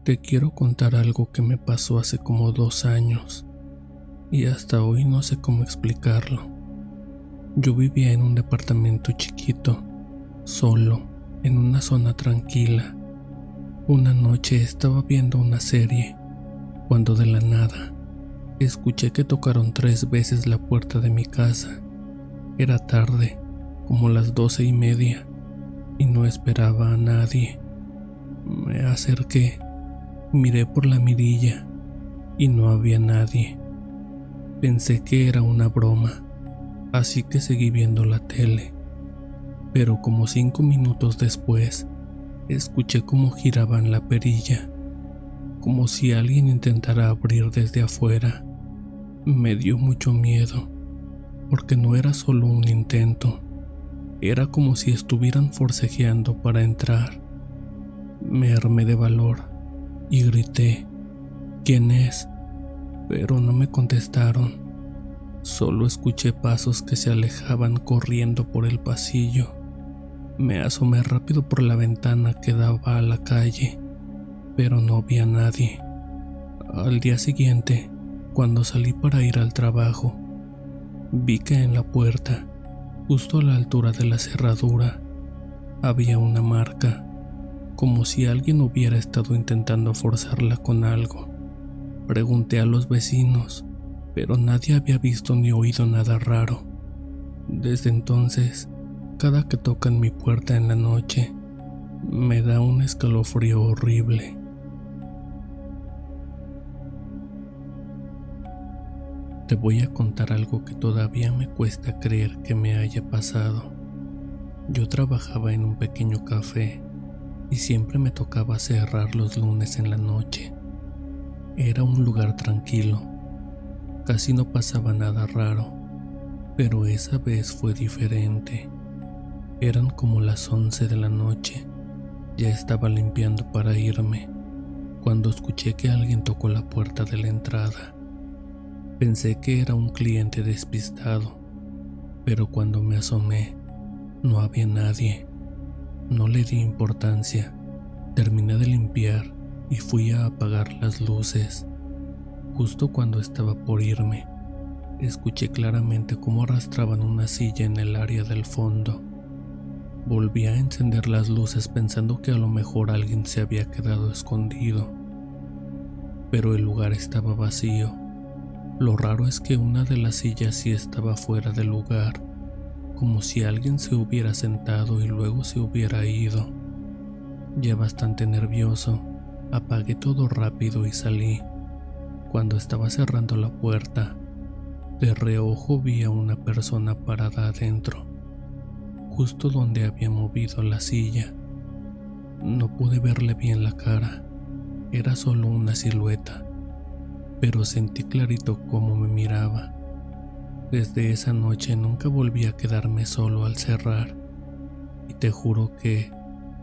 Te quiero contar algo que me pasó hace como 2 años y hasta hoy no sé cómo explicarlo. Yo vivía en un departamento chiquito, solo, en una zona tranquila. Una noche estaba viendo una serie cuando de la nada escuché que tocaron 3 veces la puerta de mi casa. Era tarde, como las 12:30, y no esperaba a nadie. Me acerqué. Miré por la mirilla y no había nadie. Pensé que era una broma, así que seguí viendo la tele. Pero como 5 minutos después, escuché cómo giraban la perilla, como si alguien intentara abrir desde afuera. Me dio mucho miedo, porque no era solo un intento, era como si estuvieran forcejeando para entrar. Me armé de valor y grité, ¿quién es? Pero no me contestaron. Solo escuché pasos que se alejaban corriendo por el pasillo. Me asomé rápido por la ventana que daba a la calle, pero no vi a nadie. Al día siguiente, cuando salí para ir al trabajo, vi que en la puerta, justo a la altura de la cerradura, había una marca, como si alguien hubiera estado intentando forzarla con algo. Pregunté a los vecinos, pero nadie había visto ni oído nada raro. Desde entonces, cada que tocan mi puerta en la noche, me da un escalofrío horrible. Te voy a contar algo que todavía me cuesta creer que me haya pasado. Yo trabajaba en un pequeño café y siempre me tocaba cerrar los lunes en la noche. Era un lugar tranquilo, casi no pasaba nada raro, pero esa vez fue diferente. Eran como las 11 de la noche, ya estaba limpiando para irme, cuando escuché que alguien tocó la puerta de la entrada. Pensé que era un cliente despistado, pero cuando me asomé, no había nadie. No le di importancia. Terminé de limpiar y fui a apagar las luces. Justo cuando estaba por irme, escuché claramente cómo arrastraban una silla en el área del fondo. Volví a encender las luces pensando que a lo mejor alguien se había quedado escondido, pero el lugar estaba vacío. Lo raro es que una de las sillas sí estaba fuera del lugar, como si alguien se hubiera sentado y luego se hubiera ido. Ya bastante nervioso, apagué todo rápido y salí. Cuando estaba cerrando la puerta, de reojo vi a una persona parada adentro, justo donde había movido la silla. No pude verle bien la cara, era solo una silueta, pero sentí clarito cómo me miraba. Desde esa noche nunca volví a quedarme solo al cerrar, y te juro que,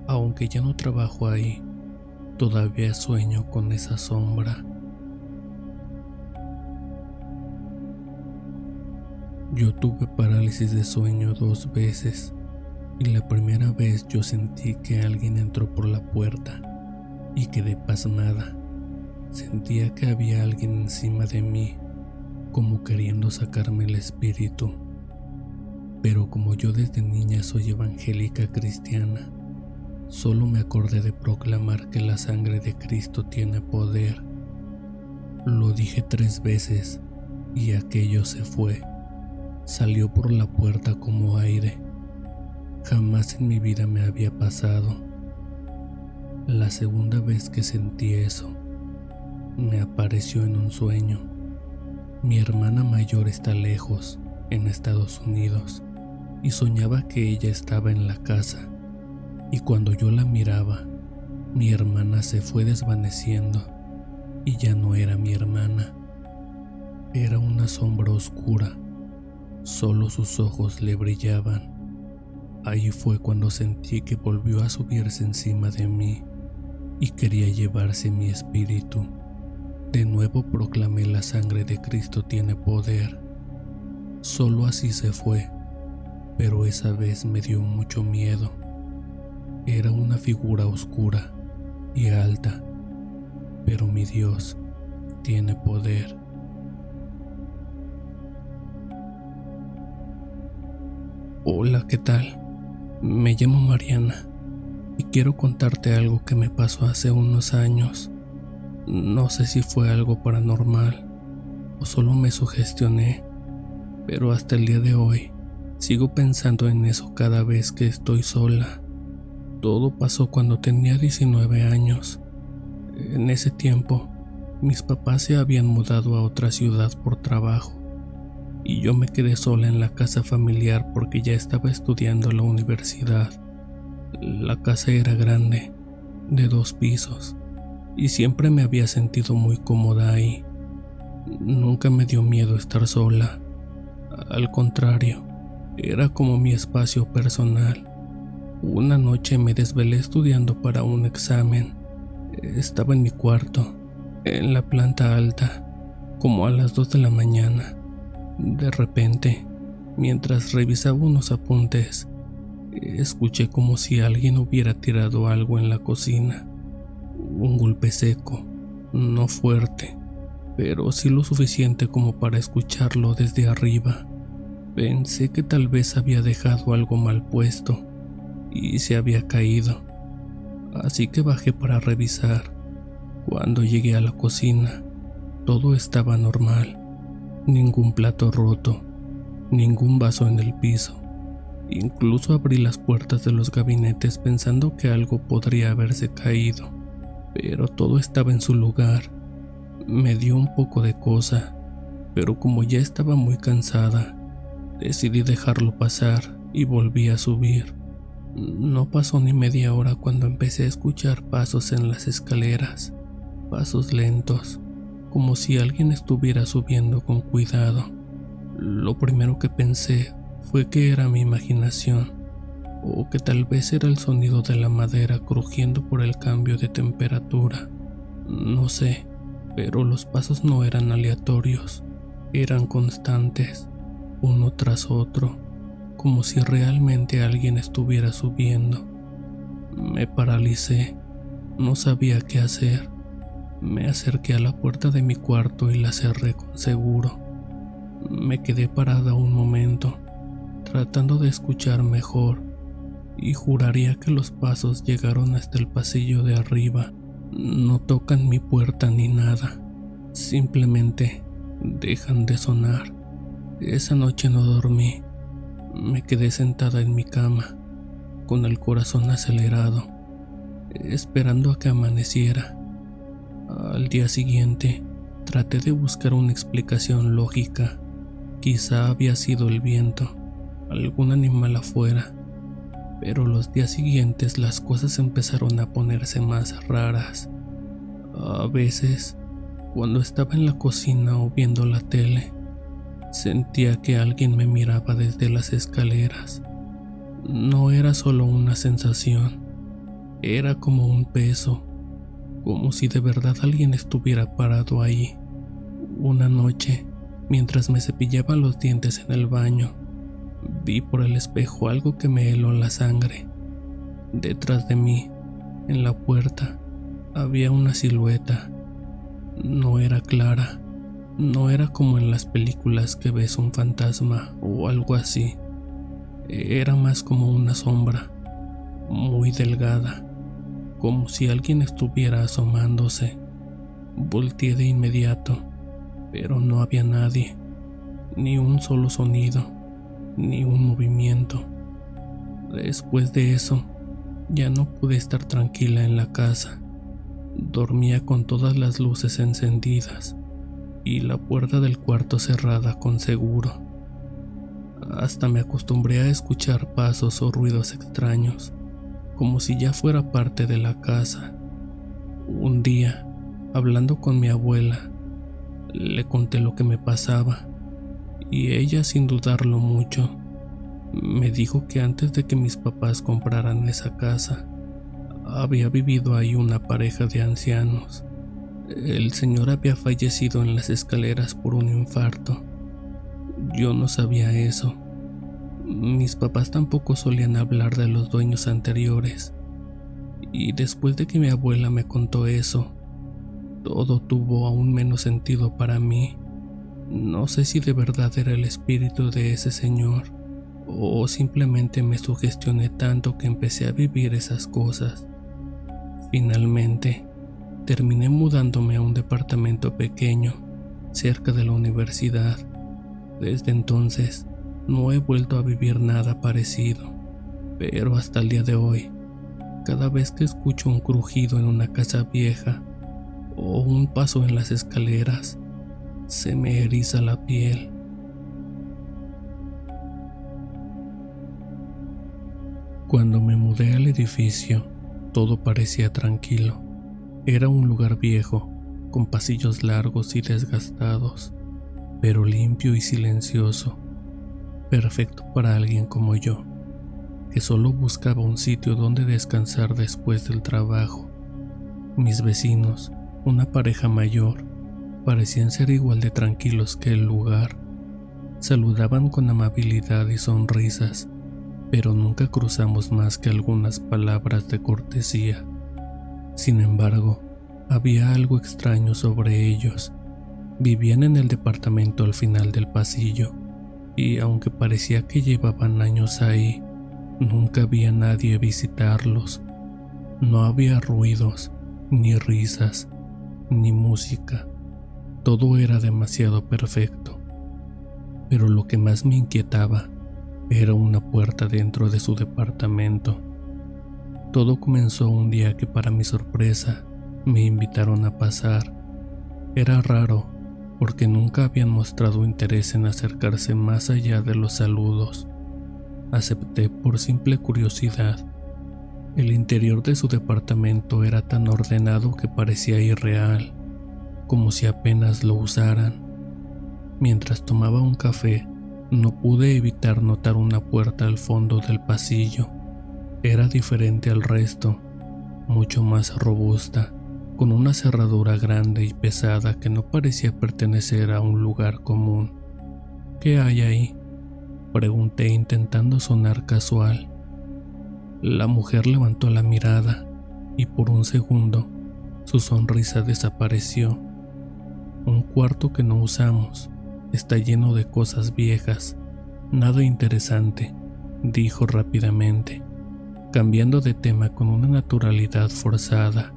aunque ya no trabajo ahí, todavía sueño con esa sombra. Yo tuve parálisis de sueño 2 veces, y la primera vez yo sentí que alguien entró por la puerta y quedé pasmada. Sentía que había alguien encima de mí, como queriendo sacarme el espíritu. Pero como yo desde niña soy evangélica cristiana, solo me acordé de proclamar que la sangre de Cristo tiene poder. Lo dije 3 veces y aquello se fue. Salió por la puerta como aire. Jamás en mi vida me había pasado. La segunda vez que sentí eso, me apareció en un sueño. Mi hermana mayor está lejos, en Estados Unidos, y soñaba que ella estaba en la casa, y cuando yo la miraba, mi hermana se fue desvaneciendo, y ya no era mi hermana. Era una sombra oscura, solo sus ojos le brillaban. Ahí fue cuando sentí que volvió a subirse encima de mí, y quería llevarse mi espíritu. De nuevo proclamé la sangre de Cristo tiene poder. Solo así se fue, pero esa vez me dio mucho miedo. Era una figura oscura y alta, pero mi Dios tiene poder. Hola, ¿qué tal? Me llamo Mariana y quiero contarte algo que me pasó hace unos años. No sé si fue algo paranormal o solo me sugestioné, pero hasta el día de hoy sigo pensando en eso cada vez que estoy sola. Todo pasó cuando tenía 19 años. En ese tiempo, mis papás se habían mudado a otra ciudad por trabajo y yo me quedé sola en la casa familiar porque ya estaba estudiando en la universidad. La casa era grande, de 2 pisos, y siempre me había sentido muy cómoda ahí. Nunca me dio miedo estar sola. Al contrario, era como mi espacio personal. Una noche me desvelé estudiando para un examen. Estaba en mi cuarto, en la planta alta, como a las 2 de la mañana. De repente, mientras revisaba unos apuntes, escuché como si alguien hubiera tirado algo en la cocina. Un golpe seco, no fuerte, pero sí lo suficiente como para escucharlo desde arriba. Pensé que tal vez había dejado algo mal puesto y se había caído, así que bajé para revisar. Cuando llegué a la cocina, todo estaba normal. Ningún plato roto, ningún vaso en el piso. Incluso abrí las puertas de los gabinetes pensando que algo podría haberse caído, pero todo estaba en su lugar. Me dio un poco de cosa, pero como ya estaba muy cansada, decidí dejarlo pasar y volví a subir. No pasó ni media hora cuando empecé a escuchar pasos en las escaleras, pasos lentos, como si alguien estuviera subiendo con cuidado. Lo primero que pensé fue que era mi imaginación, o que tal vez era el sonido de la madera crujiendo por el cambio de temperatura. No sé, pero los pasos no eran aleatorios, eran constantes, uno tras otro, como si realmente alguien estuviera subiendo. Me paralicé, no sabía qué hacer. Me acerqué a la puerta de mi cuarto y la cerré con seguro. Me quedé parada un momento, tratando de escuchar mejor, y juraría que los pasos llegaron hasta el pasillo de arriba. No tocan mi puerta ni nada, simplemente dejan de sonar. Esa noche no dormí. Me quedé sentada en mi cama, con el corazón acelerado, esperando a que amaneciera. Al día siguiente, traté de buscar una explicación lógica. Quizá había sido el viento, algún animal afuera, pero los días siguientes las cosas empezaron a ponerse más raras. A veces, cuando estaba en la cocina o viendo la tele, sentía que alguien me miraba desde las escaleras. No era solo una sensación, era como un peso, como si de verdad alguien estuviera parado ahí. Una noche, mientras me cepillaba los dientes en el baño, vi por el espejo algo que me heló la sangre. Detrás de mí, en la puerta, había una silueta. No era clara, no era como en las películas que ves un fantasma o algo así. Era más como una sombra, muy delgada, como si alguien estuviera asomándose. Volteé de inmediato, pero no había nadie, ni un solo sonido, ni un movimiento. Después de eso, ya no pude estar tranquila en la casa. Dormía con todas las luces encendidas y la puerta del cuarto cerrada con seguro. Hasta me acostumbré a escuchar pasos o ruidos extraños, como si ya fuera parte de la casa. Un día, hablando con mi abuela, le conté lo que me pasaba, y ella, sin dudarlo mucho, me dijo que antes de que mis papás compraran esa casa, había vivido ahí una pareja de ancianos. El señor había fallecido en las escaleras por un infarto. Yo no sabía eso. Mis papás tampoco solían hablar de los dueños anteriores. Y después de que mi abuela me contó eso, Todo tuvo aún menos sentido para mí. No sé si de verdad era el espíritu de ese señor o simplemente me sugestioné tanto que empecé a vivir esas cosas. Finalmente, terminé mudándome a un departamento pequeño cerca de la universidad. Desde entonces, no he vuelto a vivir nada parecido, pero hasta el día de hoy, cada vez que escucho un crujido en una casa vieja o un paso en las escaleras, se me eriza la piel. Cuando me mudé al edificio, todo parecía tranquilo. Era un lugar viejo, con pasillos largos y desgastados, pero limpio y silencioso, perfecto para alguien como yo, que solo buscaba un sitio donde descansar después del trabajo. Mis vecinos, una pareja mayor, parecían ser igual de tranquilos que el lugar. Saludaban con amabilidad y sonrisas, pero nunca cruzamos más que algunas palabras de cortesía. Sin embargo, había algo extraño sobre ellos. Vivían en el departamento al final del pasillo, y aunque parecía que llevaban años ahí, nunca había nadie a visitarlos. No había ruidos, ni risas, ni música. Todo era demasiado perfecto. Pero lo que más me inquietaba era una puerta dentro de su departamento. Todo comenzó un día que, para mi sorpresa, me invitaron a pasar. Era raro, porque nunca habían mostrado interés en acercarse más allá de los saludos. Acepté por simple curiosidad. El interior de su departamento era tan ordenado que parecía irreal, como si apenas lo usaran. Mientras tomaba un café, no pude evitar notar una puerta al fondo del pasillo. Era diferente al resto, mucho más robusta, con una cerradura grande y pesada que no parecía pertenecer a un lugar común. ¿Qué hay ahí?, pregunté intentando sonar casual. La mujer levantó la mirada y por un segundo su sonrisa desapareció. Un cuarto que no usamos. Está lleno de cosas viejas. Nada interesante, dijo rápidamente, cambiando de tema con una naturalidad forzada.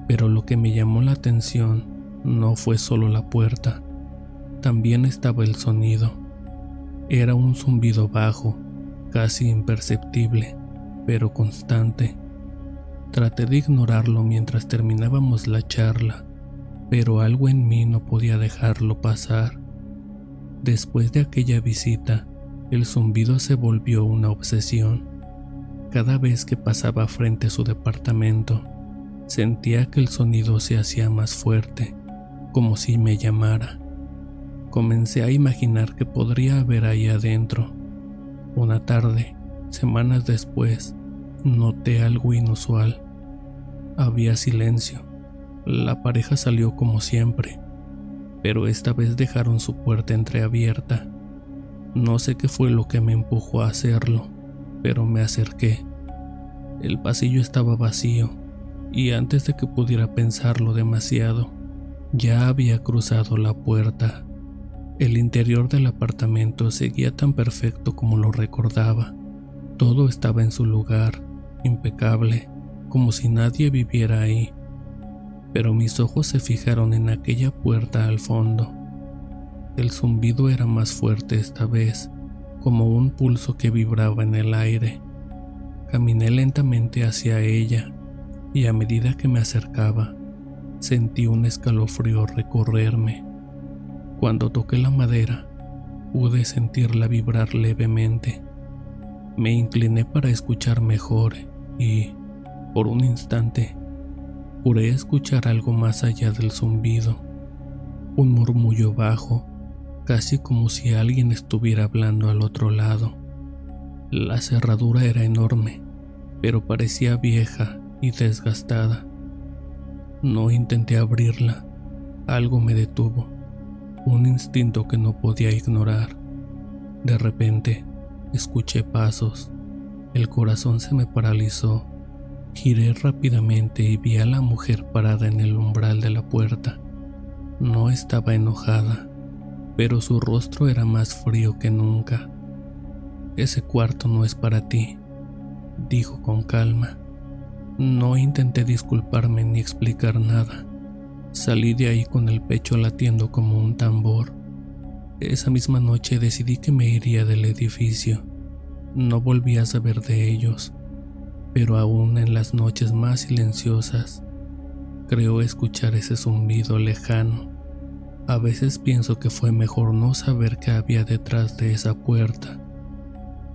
Pero lo que me llamó la atención no fue solo la puerta. También estaba el sonido. Era un zumbido bajo, casi imperceptible, pero constante. Traté de ignorarlo mientras terminábamos la charla, pero algo en mí no podía dejarlo pasar. Después de aquella visita, el zumbido se volvió una obsesión. Cada vez que pasaba frente a su departamento, sentía que el sonido se hacía más fuerte, como si me llamara. Comencé a imaginar que podría haber ahí adentro. Una tarde, semanas después, noté algo inusual. Había silencio. La pareja salió como siempre, pero esta vez dejaron su puerta entreabierta. No sé qué fue lo que me empujó a hacerlo, pero me acerqué. El pasillo estaba vacío, y antes de que pudiera pensarlo demasiado, ya había cruzado la puerta. El interior del apartamento seguía tan perfecto como lo recordaba. Todo estaba en su lugar, impecable, como si nadie viviera ahí. Pero mis ojos se fijaron en aquella puerta al fondo. El zumbido era más fuerte esta vez, como un pulso que vibraba en el aire. Caminé lentamente hacia ella, y a medida que me acercaba, sentí un escalofrío recorrerme. Cuando toqué la madera, pude sentirla vibrar levemente. Me incliné para escuchar mejor y, por un instante, juré escuchar algo más allá del zumbido. Un murmullo bajo, casi como si alguien estuviera hablando al otro lado. La cerradura era enorme, pero parecía vieja y desgastada. No intenté abrirla. Algo me detuvo. Un instinto que no podía ignorar. De repente, escuché pasos. El corazón se me paralizó. Giré rápidamente y vi a la mujer parada en el umbral de la puerta. No estaba enojada, pero su rostro era más frío que nunca. «Ese cuarto no es para ti», dijo con calma. No intenté disculparme ni explicar nada. Salí de ahí con el pecho latiendo como un tambor. Esa misma noche decidí que me iría del edificio. No volví a saber de ellos, pero aún en las noches más silenciosas, creo escuchar ese zumbido lejano. A veces pienso que fue mejor no saber qué había detrás de esa puerta,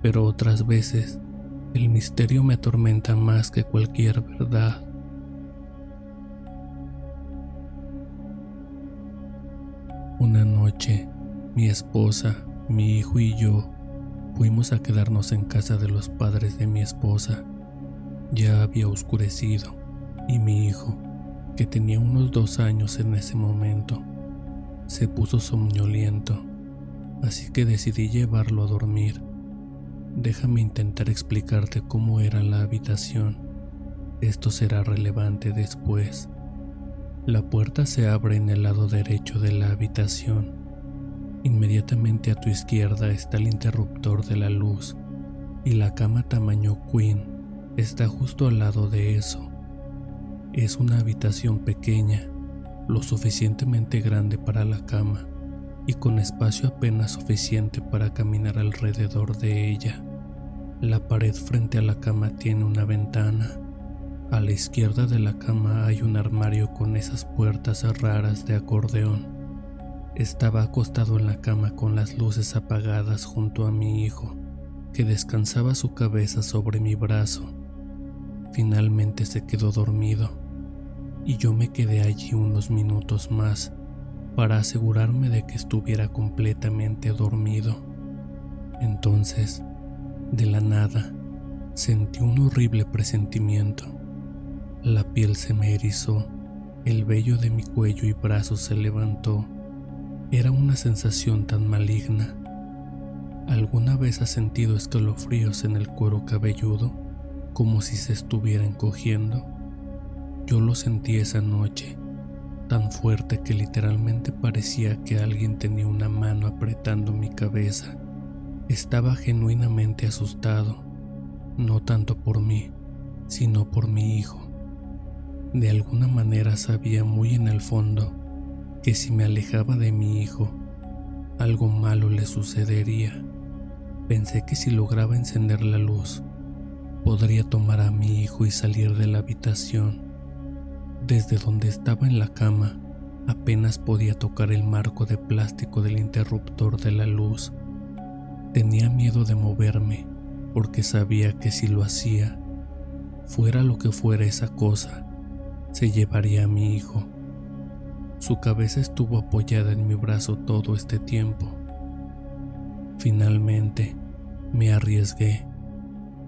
pero otras veces el misterio me atormenta más que cualquier verdad. Una noche, mi esposa, mi hijo y yo fuimos a quedarnos en casa de los padres de mi esposa. Ya había oscurecido y mi hijo, que tenía unos 2 años en ese momento, se puso somnoliento, así que decidí llevarlo a dormir. Déjame intentar explicarte cómo era la habitación. Esto será relevante después. La puerta se abre en el lado derecho de la habitación. Inmediatamente a tu izquierda está el interruptor de la luz y la cama tamaño queen está justo al lado de eso. Es una habitación pequeña, lo suficientemente grande para la cama y con espacio apenas suficiente para caminar alrededor de ella. La pared frente a la cama tiene una ventana. A la izquierda de la cama hay un armario con esas puertas raras de acordeón. Estaba acostado en la cama con las luces apagadas junto a mi hijo, que descansaba su cabeza sobre mi brazo. Finalmente se quedó dormido y yo me quedé allí unos minutos más para asegurarme de que estuviera completamente dormido. Entonces, de la nada, sentí un horrible presentimiento. La piel se me erizó, el vello de mi cuello y brazos se levantó. Era una sensación tan maligna. ¿Alguna vez has sentido escalofríos en el cuero cabelludo, como si se estuviera encogiendo? Yo lo sentí esa noche, tan fuerte que literalmente parecía que alguien tenía una mano apretando mi cabeza. Estaba genuinamente asustado, no tanto por mí, sino por mi hijo. De alguna manera sabía muy en el fondo que si me alejaba de mi hijo, algo malo le sucedería. Pensé que si lograba encender la luz, podría tomar a mi hijo y salir de la habitación. Desde donde estaba en la cama, apenas podía tocar el marco de plástico del interruptor de la luz. Tenía miedo de moverme, porque sabía que si lo hacía, fuera lo que fuera esa cosa, se llevaría a mi hijo. Su cabeza estuvo apoyada en mi brazo todo este tiempo. Finalmente, me arriesgué.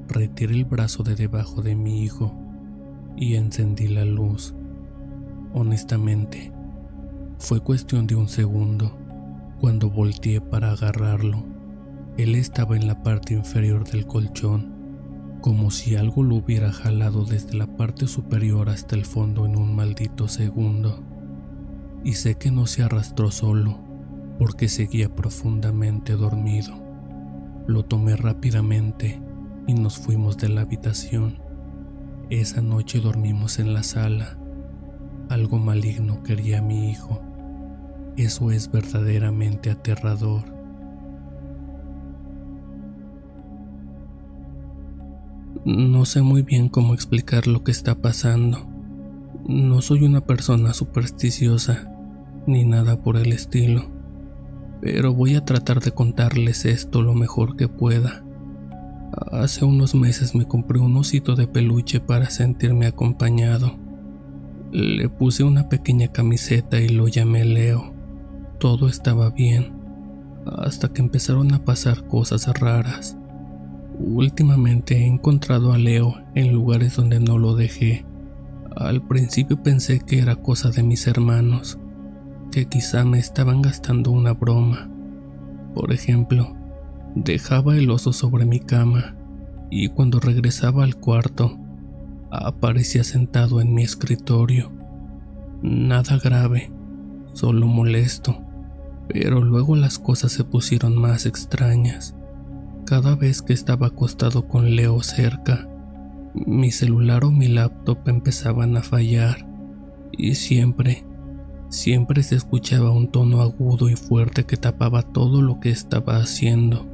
Retiré el brazo de debajo de mi hijo y encendí la luz. Honestamente, fue cuestión de un segundo cuando volteé para agarrarlo. Él estaba en la parte inferior del colchón, como si algo lo hubiera jalado desde la parte superior hasta el fondo en un maldito segundo. Y sé que no se arrastró solo, porque seguía profundamente dormido. Lo tomé rápidamente y nos fuimos de la habitación. Esa noche dormimos en la sala. Algo maligno quería a mi hijo. Eso es verdaderamente aterrador. No sé muy bien cómo explicar lo que está pasando. No soy una persona supersticiosa, ni nada por el estilo, pero voy a tratar de contarles esto lo mejor que pueda. Hace unos meses me compré un osito de peluche para sentirme acompañado. Le puse una pequeña camiseta y lo llamé Leo. Todo estaba bien, hasta que empezaron a pasar cosas raras. Últimamente he encontrado a Leo en lugares donde no lo dejé. Al principio pensé que era cosa de mis hermanos, que quizá me estaban gastando una broma. Por ejemplo, dejaba el oso sobre mi cama y cuando regresaba al cuarto, Aparecía sentado en mi escritorio. Nada grave, solo molesto. Pero luego las cosas se pusieron más extrañas. Cada vez que estaba acostado con Leo cerca, mi celular o mi laptop empezaban a fallar. Y siempre se escuchaba un tono agudo y fuerte que tapaba todo lo que estaba haciendo.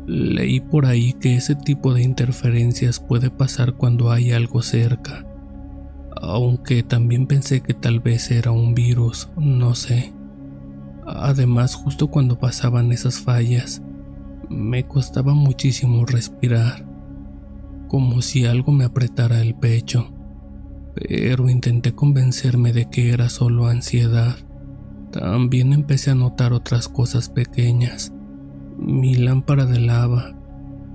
Leí por ahí que ese tipo de interferencias puede pasar cuando hay algo cerca, aunque también pensé que tal vez era un virus, no sé. Además, justo cuando pasaban esas fallas, me costaba muchísimo respirar, como si algo me apretara el pecho. Pero intenté convencerme de que era solo ansiedad. También empecé a notar otras cosas pequeñas. Mi lámpara de lava,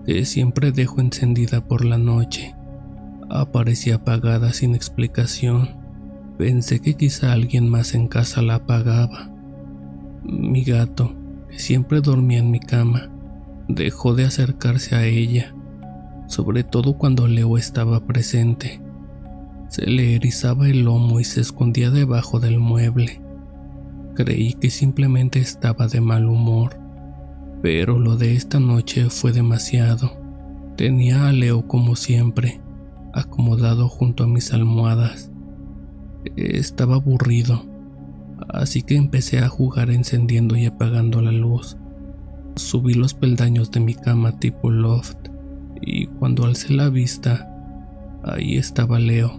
que siempre dejo encendida por la noche, aparecía apagada sin explicación. Pensé que quizá alguien más en casa la apagaba. Mi gato, que siempre dormía en mi cama, dejó de acercarse a ella, sobre todo cuando Leo estaba presente. Se le erizaba el lomo y se escondía debajo del mueble. Creí que simplemente estaba de mal humor, pero lo de esta noche fue demasiado. Tenía a Leo como siempre, acomodado junto a mis almohadas. Estaba aburrido, así que empecé a jugar encendiendo y apagando la luz. Subí los peldaños de mi cama tipo loft y cuando alcé la vista, ahí estaba Leo,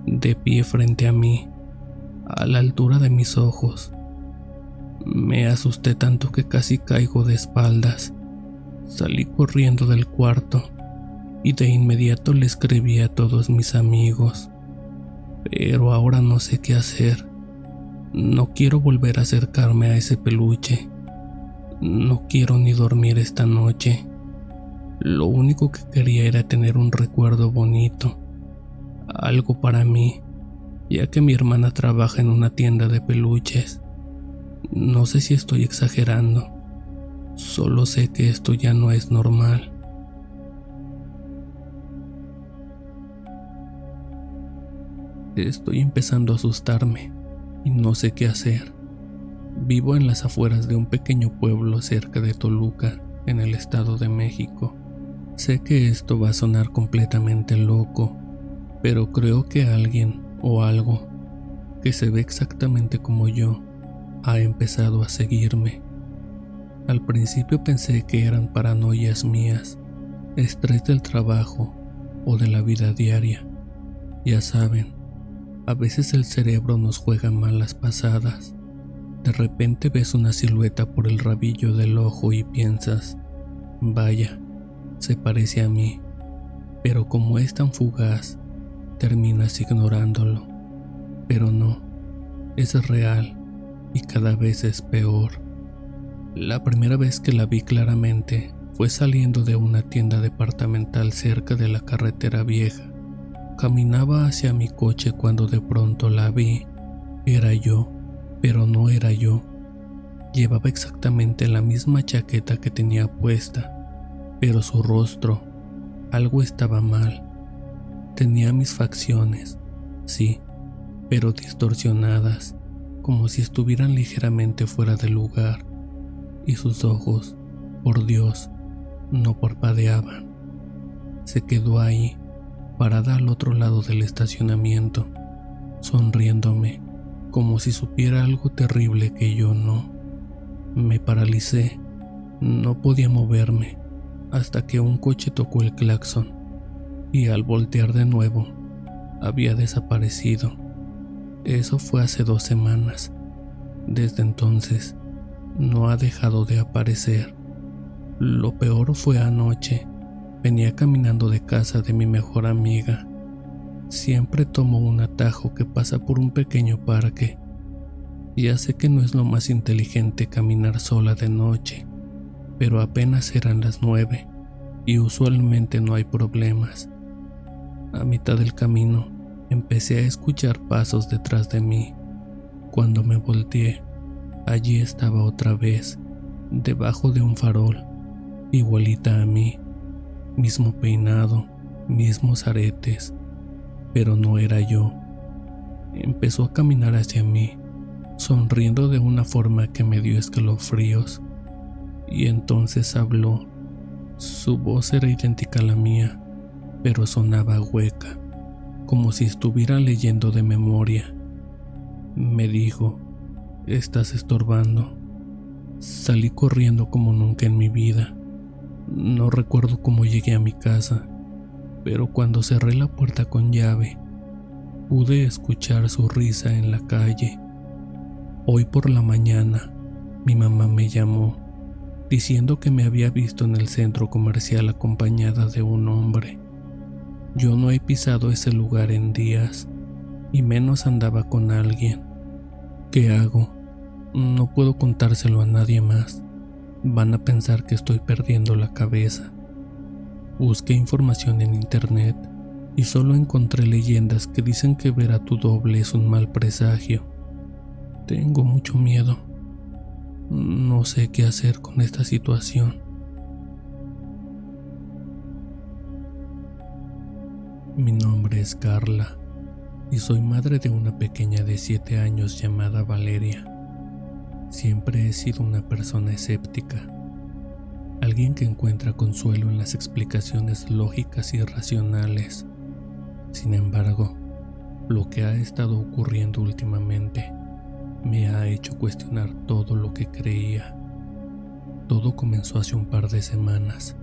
de pie frente a mí, a la altura de mis ojos. Me asusté tanto que casi caigo de espaldas. Salí corriendo del cuarto y de inmediato le escribí a todos mis amigos. Pero ahora no sé qué hacer. No quiero volver a acercarme a ese peluche. No quiero ni dormir esta noche. Lo único que quería era tener un recuerdo bonito, algo para mí, ya que mi hermana trabaja en una tienda de peluches. No sé si estoy exagerando, solo sé que esto ya no es normal. Estoy empezando a asustarme y no sé qué hacer. Vivo en las afueras de un pequeño pueblo cerca de Toluca, en el Estado de México. Sé que esto va a sonar completamente loco, pero creo que alguien o algo que se ve exactamente como yo ha empezado a seguirme. Al principio pensé que eran paranoias mías, estrés del trabajo o de la vida diaria. Ya saben, a veces el cerebro nos juega malas pasadas. De repente ves una silueta por el rabillo del ojo y piensas, vaya, se parece a mí, pero como es tan fugaz, terminas ignorándolo. Pero no, es real y cada vez es peor. La primera vez que la vi claramente fue saliendo de una tienda departamental cerca de la carretera vieja. Caminaba hacia mi coche cuando de pronto la vi. Era yo, pero no era yo. Llevaba exactamente la misma chaqueta que tenía puesta, pero su rostro, algo estaba mal. Tenía mis facciones, sí, pero distorsionadas, como si estuvieran ligeramente fuera de lugar, y sus ojos, por Dios, no parpadeaban. Se quedó ahí, parada al otro lado del estacionamiento, sonriéndome, como si supiera algo terrible que yo no. Me paralicé, no podía moverme, hasta que un coche tocó el claxon, y al voltear de nuevo, había desaparecido. Eso fue hace 2 semanas. Desde entonces, no ha dejado de aparecer. Lo peor fue anoche. Venía caminando de casa de mi mejor amiga. Siempre tomo un atajo que pasa por un pequeño parque. Ya sé que no es lo más inteligente caminar sola de noche, pero apenas eran las 9 y usualmente no hay problemas. A mitad del camino, empecé a escuchar pasos detrás de mí. Cuando me volteé, allí estaba otra vez, debajo de un farol, igualita a mí, mismo peinado, mismos aretes, pero no era yo. Empezó a caminar hacia mí, sonriendo de una forma que me dio escalofríos, y entonces habló. Su voz era idéntica a la mía, pero sonaba hueca, como si estuviera leyendo de memoria. Me dijo: «Estás estorbando». Salí corriendo como nunca en mi vida. No recuerdo cómo llegué a mi casa, pero cuando cerré la puerta con llave, pude escuchar su risa en la calle. Hoy por la mañana, mi mamá me llamó, diciendo que me había visto en el centro comercial acompañada de un hombre. Yo no he pisado ese lugar en días, y menos andaba con alguien. ¿Qué hago? No puedo contárselo a nadie más. Van a pensar que estoy perdiendo la cabeza. Busqué información en internet y solo encontré leyendas que dicen que ver a tu doble es un mal presagio. Tengo mucho miedo. No sé qué hacer con esta situación. Mi nombre es Carla y soy madre de una pequeña de 7 años llamada Valeria. Siempre he sido una persona escéptica, alguien que encuentra consuelo en las explicaciones lógicas y racionales. Sin embargo, lo que ha estado ocurriendo últimamente me ha hecho cuestionar todo lo que creía. Todo comenzó hace un par de semanas.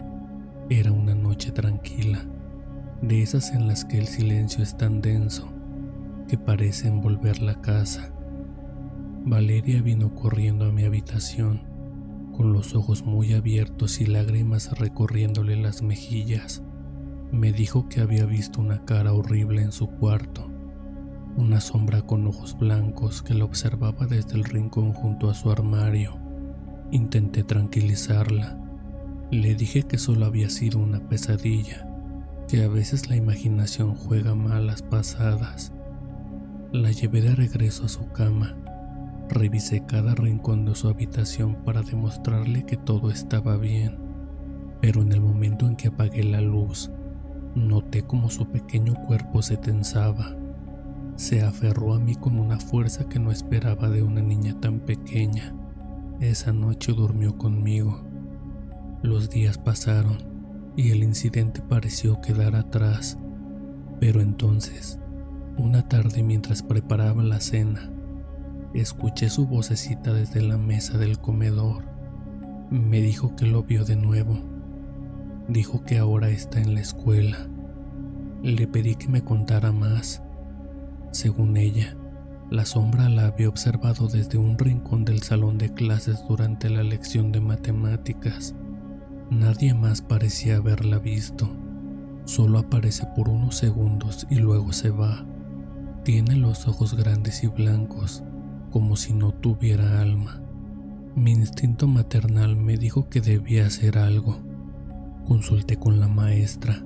Era una noche tranquila, de esas en las que el silencio es tan denso que parece envolver la casa. Valeria vino corriendo a mi habitación, con los ojos muy abiertos y lágrimas recorriéndole las mejillas. Me dijo que había visto una cara horrible en su cuarto, una sombra con ojos blancos que la observaba desde el rincón junto a su armario. Intenté tranquilizarla. Le dije que solo había sido una pesadilla, que a veces la imaginación juega malas pasadas. La llevé de regreso a su cama. Revisé cada rincón de su habitación para demostrarle que todo estaba bien, pero en el momento en que apagué la luz, noté como su pequeño cuerpo se tensaba. Se aferró a mí con una fuerza que no esperaba de una niña tan pequeña. Esa noche durmió conmigo. Los días pasaron y el incidente pareció quedar atrás, pero entonces, una tarde mientras preparaba la cena, escuché su vocecita desde la mesa del comedor. Me dijo que lo vio de nuevo. Dijo que ahora está en la escuela. Le pedí que me contara más. Según ella, la sombra la había observado desde un rincón del salón de clases durante la lección de matemáticas. Nadie más parecía haberla visto. Solo aparece por unos segundos y luego se va. Tiene los ojos grandes y blancos, como si no tuviera alma. Mi instinto maternal me dijo que debía hacer algo. Consulté con la maestra,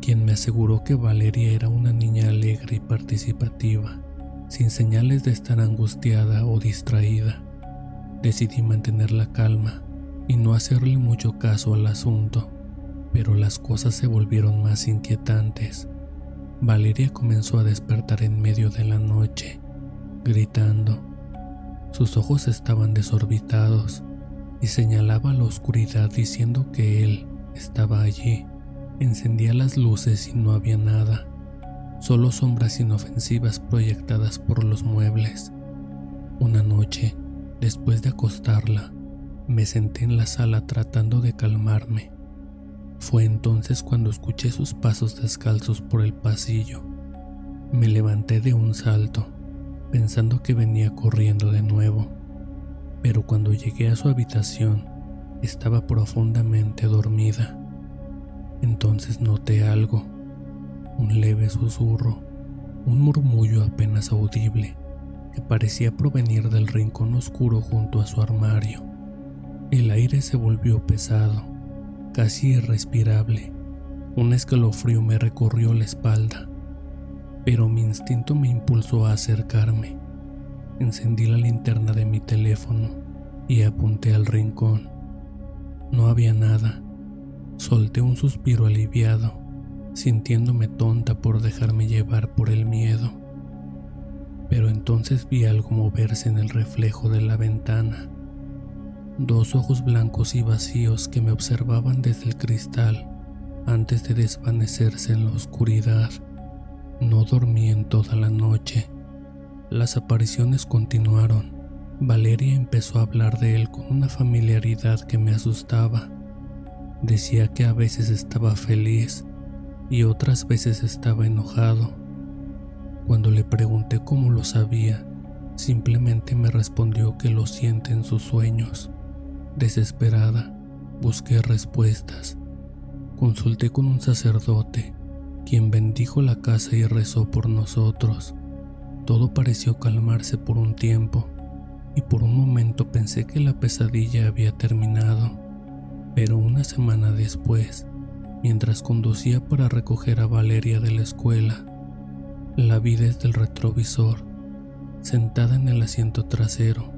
quien me aseguró que Valeria era una niña alegre y participativa, sin señales de estar angustiada o distraída. Decidí mantener la calma y no hacerle mucho caso al asunto, pero las cosas se volvieron más inquietantes. Valeria comenzó a despertar en medio de la noche, gritando. Sus ojos estaban desorbitados y señalaba la oscuridad diciendo que él estaba allí. Encendía las luces y no había nada, solo sombras inofensivas proyectadas por los muebles. Una noche, después de acostarla, me senté en la sala tratando de calmarme. Fue entonces cuando escuché sus pasos descalzos por el pasillo. Me levanté de un salto, pensando que venía corriendo de nuevo, pero cuando llegué a su habitación, estaba profundamente dormida. Entonces noté algo, un leve susurro, un murmullo apenas audible, que parecía provenir del rincón oscuro junto a su armario. El aire se volvió pesado, casi irrespirable. Un escalofrío me recorrió la espalda, pero mi instinto me impulsó a acercarme. Encendí la linterna de mi teléfono y apunté al rincón. No había nada. Solté un suspiro aliviado. sintiéndome tonta por dejarme llevar por el miedo. Pero entonces vi algo moverse en el reflejo de la ventana. 2 ojos blancos y vacíos que me observaban desde el cristal antes de desvanecerse en la oscuridad. No dormí en toda la noche. Las apariciones continuaron. Valeria empezó a hablar de él con una familiaridad que me asustaba. Decía que a veces estaba feliz y otras veces estaba enojado. Cuando le pregunté cómo lo sabía, simplemente me respondió que lo siente en sus sueños. Desesperada, busqué respuestas. Consulté con un sacerdote, quien bendijo la casa y rezó por nosotros. Todo pareció calmarse por un tiempo, y por un momento pensé que la pesadilla había terminado. Pero una semana después, mientras conducía para recoger a Valeria de la escuela, la vi desde el retrovisor, sentada en el asiento trasero,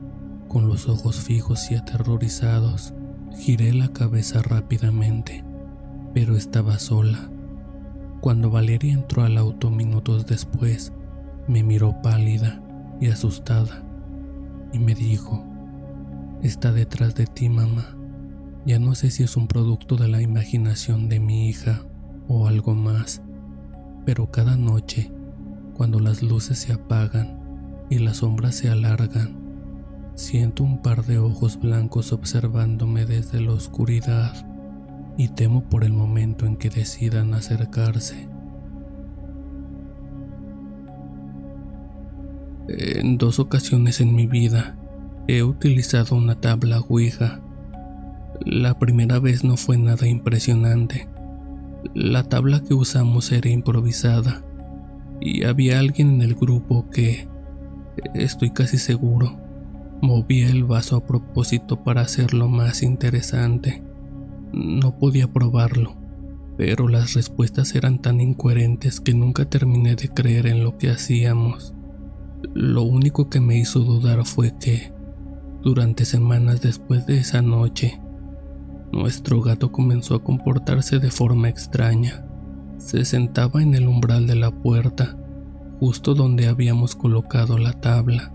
con los ojos fijos y aterrorizados. Giré la cabeza rápidamente, pero estaba sola. Cuando Valeria entró al auto minutos después, me miró pálida y asustada y me dijo: «Está detrás de ti, mamá». Ya no sé si es un producto de la imaginación de mi hija o algo más, pero cada noche, cuando las luces se apagan y las sombras se alargan, siento un par de ojos blancos observándome desde la oscuridad y temo por el momento en que decidan acercarse. En 2 ocasiones en mi vida he utilizado una tabla Ouija. La primera vez no fue nada impresionante. La tabla que usamos era improvisada y había alguien en el grupo que, estoy casi seguro, movía el vaso a propósito para hacerlo más interesante. No podía probarlo, pero las respuestas eran tan incoherentes que nunca terminé de creer en lo que hacíamos. Lo único que me hizo dudar fue que, durante semanas después de esa noche, nuestro gato comenzó a comportarse de forma extraña. Se sentaba en el umbral de la puerta, justo donde habíamos colocado la tabla,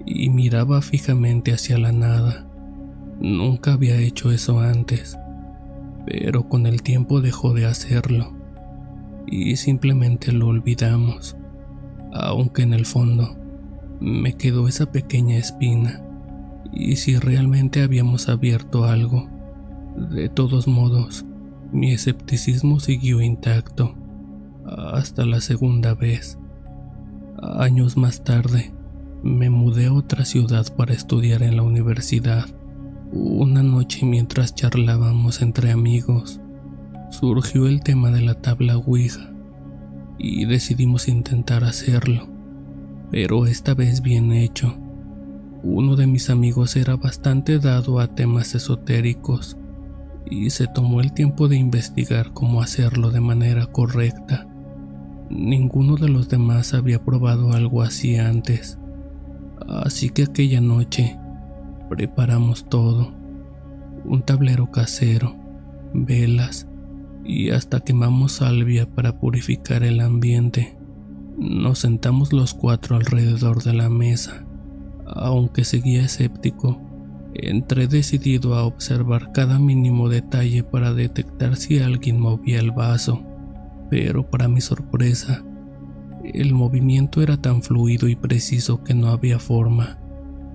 y miraba fijamente hacia la nada. Nunca había hecho eso antes, pero con el tiempo dejó de hacerlo, y simplemente lo olvidamos, aunque en el fondo me quedó esa pequeña espina, y si realmente habíamos abierto algo. De todos modos, mi escepticismo siguió intacto hasta la segunda vez. Años más tarde, me mudé a otra ciudad para estudiar en la universidad. Una noche, mientras charlábamos entre amigos, surgió el tema de la tabla Ouija y decidimos intentar hacerlo, pero esta vez bien hecho. Uno de mis amigos era bastante dado a temas esotéricos y se tomó el tiempo de investigar cómo hacerlo de manera correcta. Ninguno de los demás había probado algo así antes, así que aquella noche preparamos todo: un tablero casero, velas y hasta quemamos salvia para purificar el ambiente. Nos sentamos los 4 alrededor de la mesa. Aunque seguía escéptico, entré decidido a observar cada mínimo detalle para detectar si alguien movía el vaso, pero para mi sorpresa, el movimiento era tan fluido y preciso que no había forma.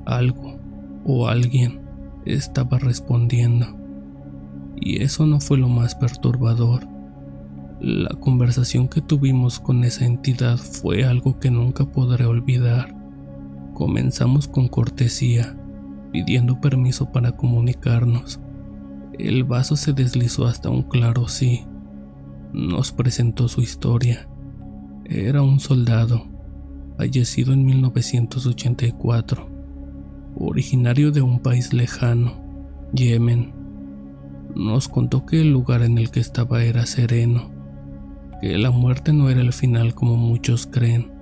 Algo o alguien estaba respondiendo. Y eso no fue lo más perturbador. La conversación que tuvimos con esa entidad fue algo que nunca podré olvidar. Comenzamos con cortesía, pidiendo permiso para comunicarnos. El vaso se deslizó hasta un claro sí. Nos presentó su historia. Era un soldado, fallecido en 1984, originario de un país lejano, Yemen. Nos contó que el lugar en el que estaba era sereno, que la muerte no era el final como muchos creen,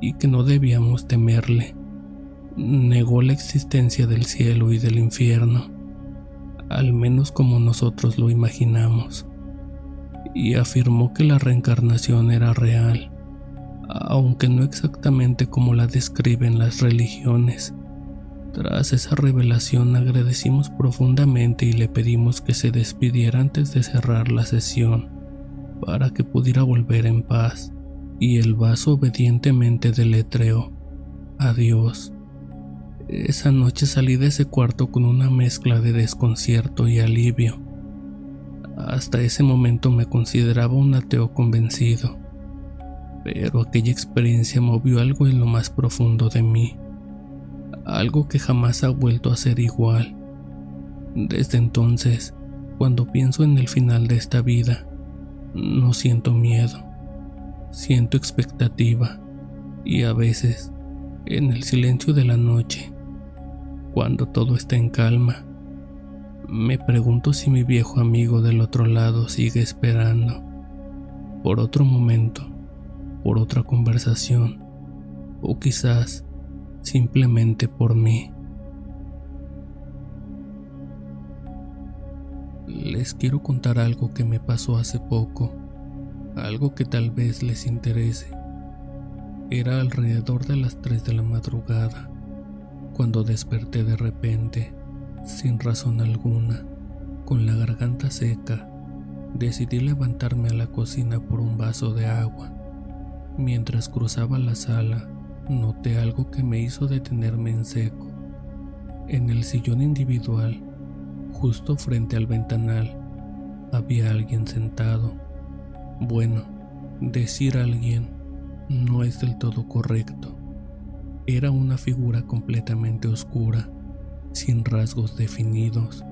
y que no debíamos temerle. Negó la existencia del cielo y del infierno, al menos como nosotros lo imaginamos, y afirmó que la reencarnación era real, aunque no exactamente como la describen las religiones. Tras esa revelación agradecimos profundamente y le pedimos que se despidiera antes de cerrar la sesión para que pudiera volver en paz, y el vaso obedientemente deletreó: adiós. Esa noche salí de ese cuarto con una mezcla de desconcierto y alivio. Hasta ese momento me consideraba un ateo convencido, pero aquella experiencia movió algo en lo más profundo de mí, algo que jamás ha vuelto a ser igual. Desde entonces, cuando pienso en el final de esta vida, no siento miedo, siento expectativa, y a veces, en el silencio de la noche, cuando todo está en calma, me pregunto si mi viejo amigo del otro lado sigue esperando por otro momento, por otra conversación, o quizás simplemente por mí. Les quiero contar algo que me pasó hace poco, algo que tal vez les interese. Era alrededor de las 3 de la madrugada, cuando desperté de repente, sin razón alguna, con la garganta seca. Decidí levantarme a la cocina por un vaso de agua. Mientras cruzaba la sala, noté algo que me hizo detenerme en seco. En el sillón individual, justo frente al ventanal, había alguien sentado. Bueno, decir alguien no es del todo correcto. Era una figura completamente oscura, sin rasgos definidos,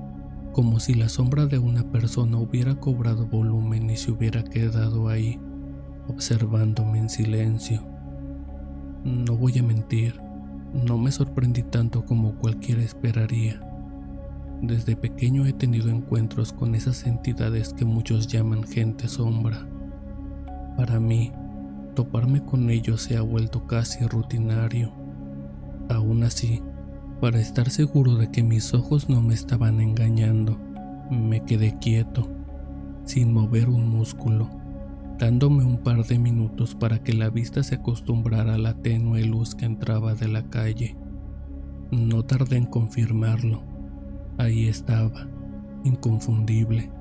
como si la sombra de una persona hubiera cobrado volumen y se hubiera quedado ahí, observándome en silencio. No voy a mentir, no me sorprendí tanto como cualquiera esperaría. Desde pequeño he tenido encuentros con esas entidades que muchos llaman gente sombra. Para mí, toparme con ellos se ha vuelto casi rutinario. Aún así, para estar seguro de que mis ojos no me estaban engañando, me quedé quieto, sin mover un músculo, dándome un par de minutos para que la vista se acostumbrara a la tenue luz que entraba de la calle. No tardé en confirmarlo. Ahí estaba, inconfundible.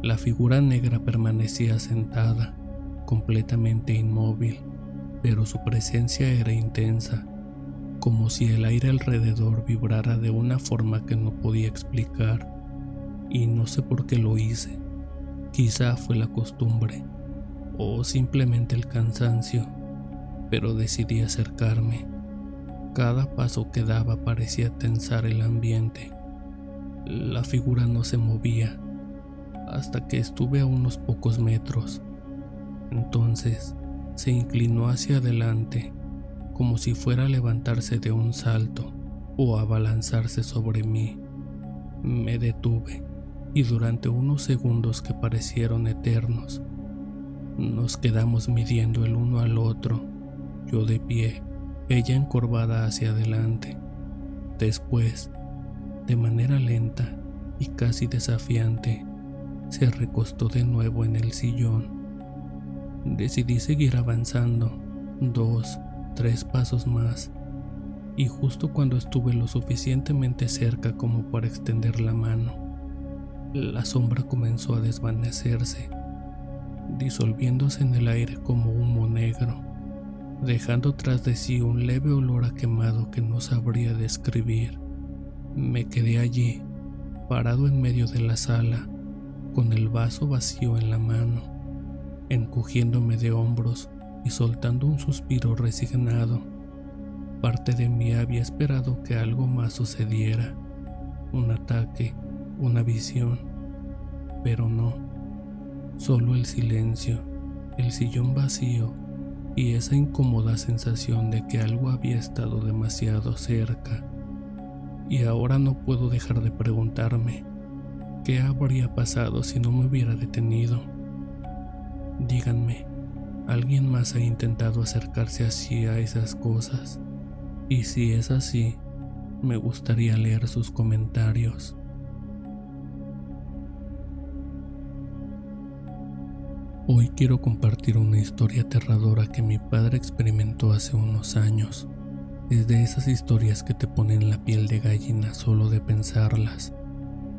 La figura negra permanecía sentada, completamente inmóvil, pero su presencia era intensa, como si el aire alrededor vibrara de una forma que no podía explicar, y no sé por qué lo hice. Quizá fue la costumbre, o simplemente el cansancio, pero decidí acercarme. Cada paso que daba parecía tensar el ambiente. La figura no se movía, hasta que estuve a unos pocos metros. Entonces se inclinó hacia adelante, como si fuera a levantarse de un salto o a abalanzarse sobre mí. Me detuve y durante unos segundos que parecieron eternos, nos quedamos midiendo el uno al otro, yo de pie, ella encorvada hacia adelante. Después, de manera lenta y casi desafiante, se recostó de nuevo en el sillón. Decidí seguir avanzando, 2, 3 pasos más, y justo cuando estuve lo suficientemente cerca como para extender la mano, la sombra comenzó a desvanecerse, disolviéndose en el aire como humo negro, dejando tras de sí un leve olor a quemado que no sabría describir. Me quedé allí, parado en medio de la sala, con el vaso vacío en la mano, encogiéndome de hombros y soltando un suspiro resignado. Parte de mí había esperado que algo más sucediera, un ataque, una visión, pero no, solo el silencio, el sillón vacío y esa incómoda sensación de que algo había estado demasiado cerca. Y ahora no puedo dejar de preguntarme, ¿qué habría pasado si no me hubiera detenido? Díganme, ¿alguien más ha intentado acercarse así a esas cosas? Y si es así, me gustaría leer sus comentarios. Hoy quiero compartir una historia aterradora que mi padre experimentó hace unos años. Es de esas historias que te ponen la piel de gallina solo de pensarlas,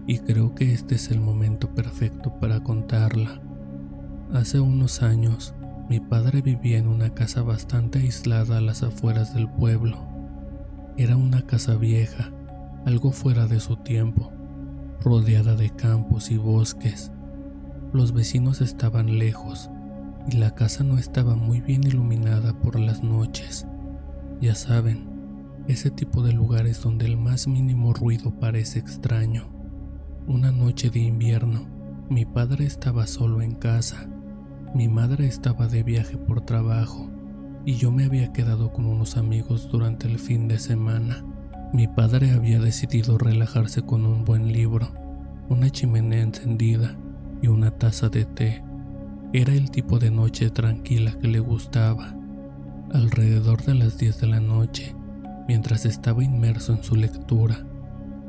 y creo que este es el momento perfecto para contarla. Hace unos años, mi padre vivía en una casa bastante aislada a las afueras del pueblo. Era una casa vieja, algo fuera de su tiempo, rodeada de campos y bosques. Los vecinos estaban lejos y la casa no estaba muy bien iluminada por las noches. Ya saben, ese tipo de lugares donde el más mínimo ruido parece extraño. Una noche de invierno, mi padre estaba solo en casa. Mi madre estaba de viaje por trabajo y yo me había quedado con unos amigos durante el fin de semana. Mi padre había decidido relajarse con un buen libro, una chimenea encendida y una taza de té. Era el tipo de noche tranquila que le gustaba. Alrededor de las 10 de la noche, mientras estaba inmerso en su lectura,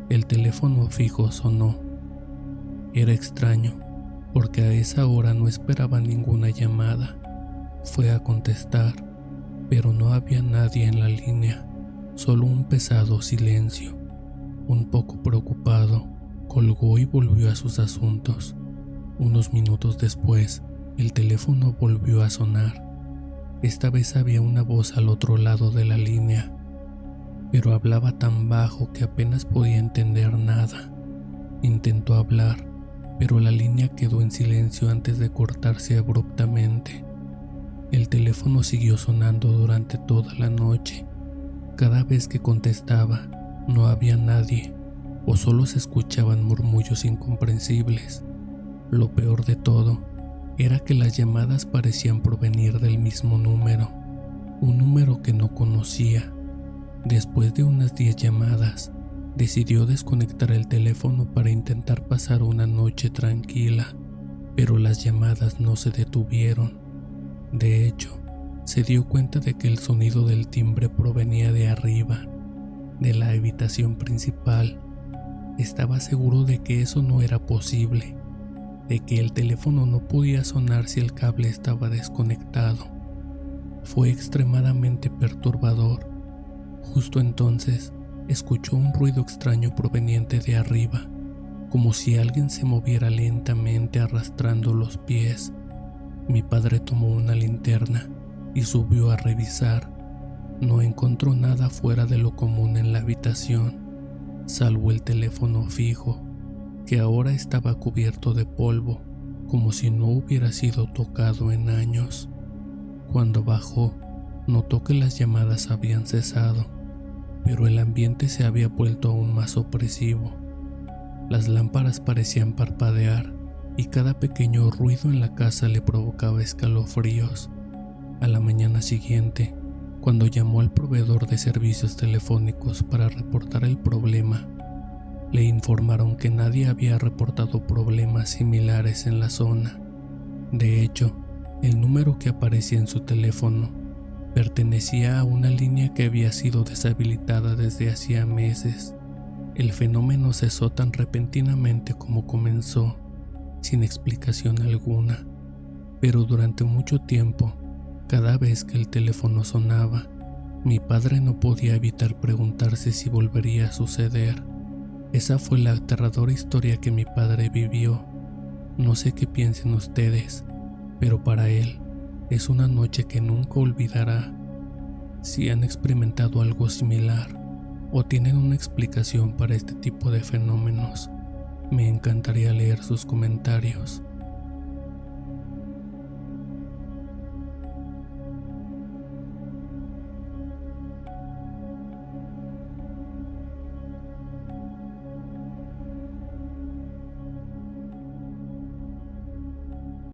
el teléfono fijo sonó. Era extraño, porque a esa hora no esperaba ninguna llamada. Fue a contestar, pero no había nadie en la línea, solo un pesado silencio. Un poco preocupado, colgó y volvió a sus asuntos. Unos minutos después, el teléfono volvió a sonar. Esta vez había una voz al otro lado de la línea, pero hablaba tan bajo que apenas podía entender nada. Intentó hablar, pero la línea quedó en silencio antes de cortarse abruptamente. El teléfono siguió sonando durante toda la noche. Cada vez que contestaba, no había nadie, o solo se escuchaban murmullos incomprensibles. Lo peor de todo era que las llamadas parecían provenir del mismo número, un número que no conocía. Después de unas 10 llamadas, decidió desconectar el teléfono para intentar pasar una noche tranquila, pero las llamadas no se detuvieron. De hecho, se dio cuenta de que el sonido del timbre provenía de arriba, de la habitación principal. Estaba seguro de que eso no era posible, de que el teléfono no podía sonar si el cable estaba desconectado. Fue extremadamente perturbador. Justo entonces, escuchó un ruido extraño proveniente de arriba, como si alguien se moviera lentamente arrastrando los pies. Mi padre tomó una linterna y subió a revisar. No encontró nada fuera de lo común en la habitación, salvo el teléfono fijo, que ahora estaba cubierto de polvo, como si no hubiera sido tocado en años. Cuando bajó, notó que las llamadas habían cesado, pero el ambiente se había vuelto aún más opresivo. Las lámparas parecían parpadear y cada pequeño ruido en la casa le provocaba escalofríos. A la mañana siguiente, cuando llamó al proveedor de servicios telefónicos para reportar el problema, le informaron que nadie había reportado problemas similares en la zona. De hecho, el número que aparecía en su teléfono pertenecía a una línea que había sido deshabilitada desde hacía meses. El fenómeno cesó tan repentinamente como comenzó, sin explicación alguna, pero durante mucho tiempo, cada vez que el teléfono sonaba, mi padre no podía evitar preguntarse si volvería a suceder. Esa fue la aterradora historia que mi padre vivió. No sé qué piensen ustedes, pero para él es una noche que nunca olvidará. Si han experimentado algo similar o tienen una explicación para este tipo de fenómenos, me encantaría leer sus comentarios.